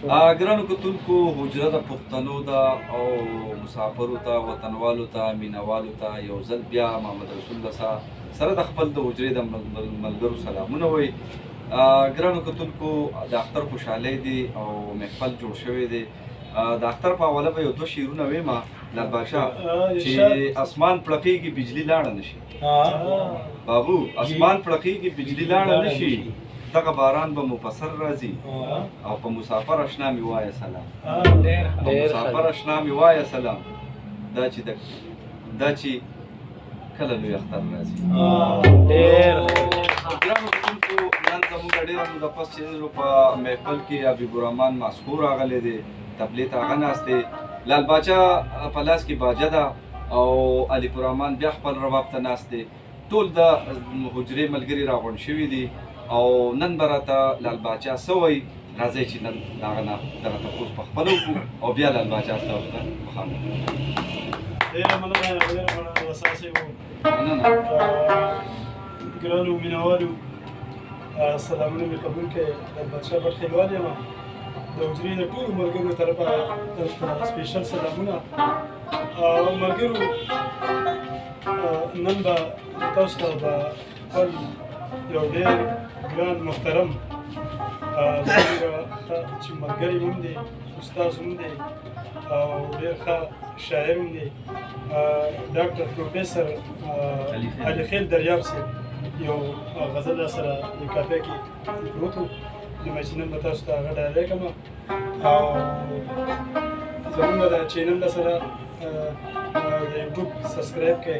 ګرانو کتونکو حجره د پښتنو ده او مسافرو ته وطنوالو ته مینوالو ته یو ځل بیا محمد رسول الله سره د خپل د حجرې د ملګرو سلامونه وایي. ګرانو کتونکو د اختر خوشحالۍ دی او محفل جوړ شوی دی. د اختر په حواله به یو دوه شعرونه ویمه لال بادشاه چې اسمان پړقېږي بجلي لاړه نشي. بابو اسمان پړقېږي بجلي لاړه نشي، دغه باران به مفسر راځي او په مسافر اشنا مې وایه سلام. په مسافر اشنا مې وایه سلام، دا چې کله لوی اختر راځي. ګرانو کتونکو نن زموږ ډېره موده پس چې په محفل کې حبیب الرحمن ماسکو راغلی دی، تبلې ته هغه ناست دی، لال باچا په لاس کې باجه ده او علیف الرحمن بیا خپل رباب ته ناست دی. ټول د حجرې ملګري راغونډ شوي دي او نن به راته لال باچا څه وایي. راځئ چې نن د هغه نه دغه تپوس په خپله وکړو او بیا لال باچا ته مخامخ. ډېره مننه اساسي ګرانو مینوالو سلامونه مې قبول کړئ. لال باچا بټخیلوال یم، د حجرې د ټولو ملګرو طرفه تاسو ته سپیشل سلامونه. ملګرو نن به تاسو ته به خپل یو ډېر ګران محترم چې ملګری هم دی، استاد هم دی او ډېر ښه شاعر هم دی، ډاکټر پروفیسر علي خیل دریاب صاحب یو غزل را سره د کاپیا کې پروت و، نو چې نن به تاسو ته هغه ډالۍ کړم او زموږ د چینل سره د یوټیوب سبسکرایب کړئ.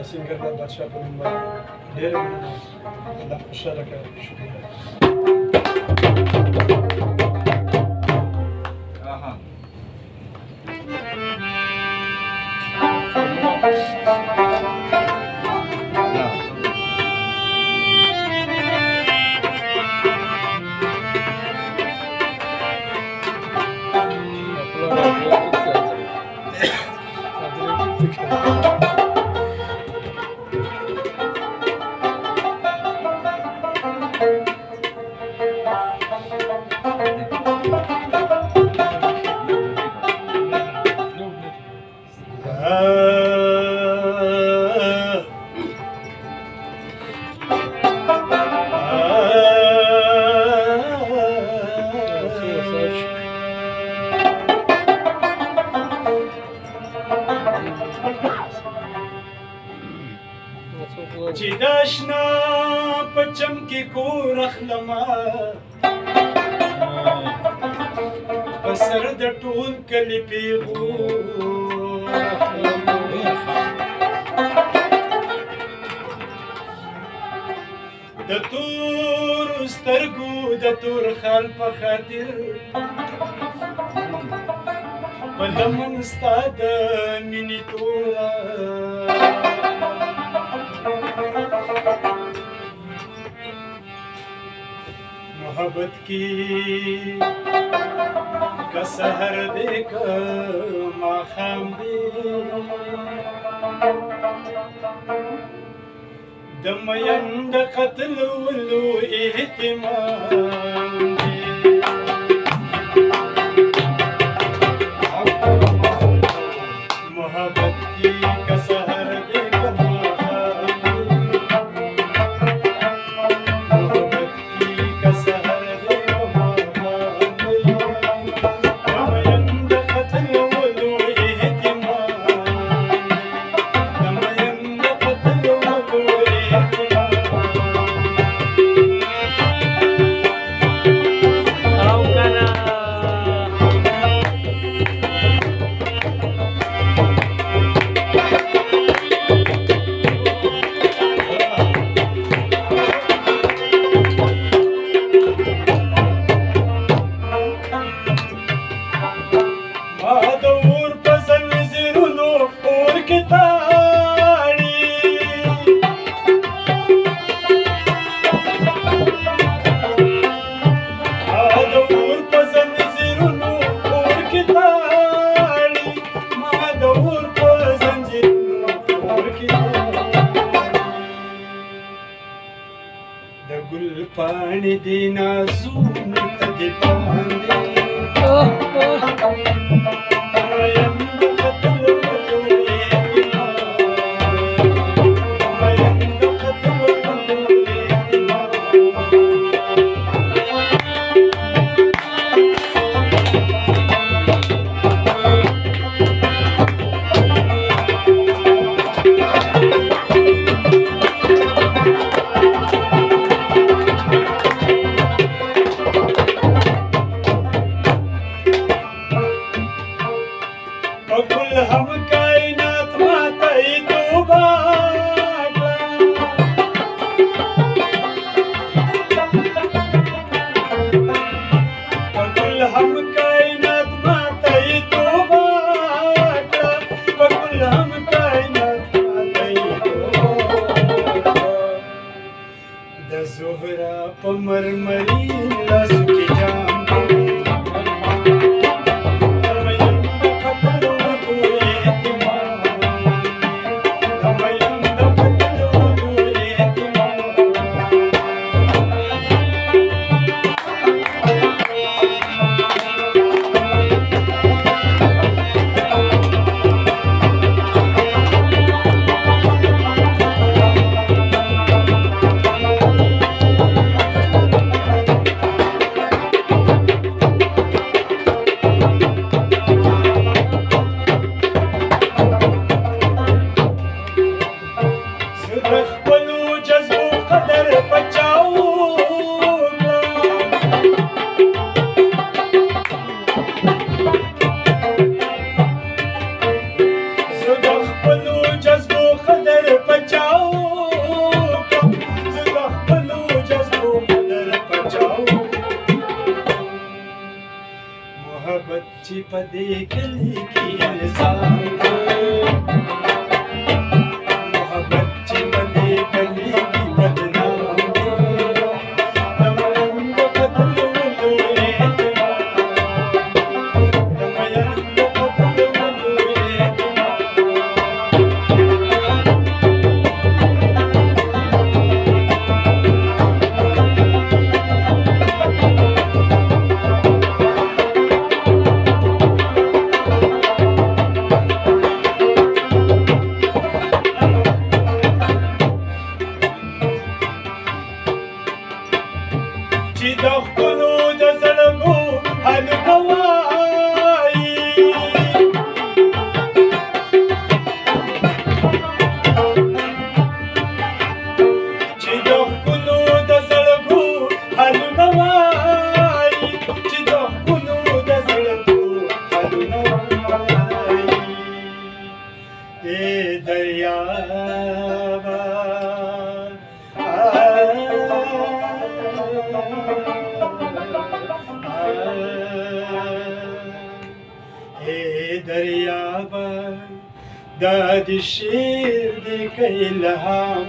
سینګر لال بادشاه په نوم باندې ډېره مننه. الله خوشحاله کړه. شکریہ. چې د اشنا په چم کې کور اخلمه په سر د ټول کلي پیغور د تور سترګو د تور خال په خاطر په لمن ستا د مینې توره محبت کی کا سحر دے کر ماخام دے دمین د قتل ولو اهتمام دے محبت کی کا سحر دے کر د ګل پاڼې دی نازونه ته دې باندې وكل هم كائنات ما تيتوبا وكل هم كائنات ما تيتوبا وكل هم كائنات ما تيتوبا د زهرا په مرمري لاسو کې جام मोहब्बत पदे गली की इंसान मोहब्बत पदे गली की बदनाम दमयंद कतल वदूरे दमयंद कतल वदूरे چې د خپلو د زړګو حل کوایي چې د خپلو د زړګو حل کوایي چې د خپلو د زړګو حل کوایي اے دریابا دریابا دا د شیر د الهام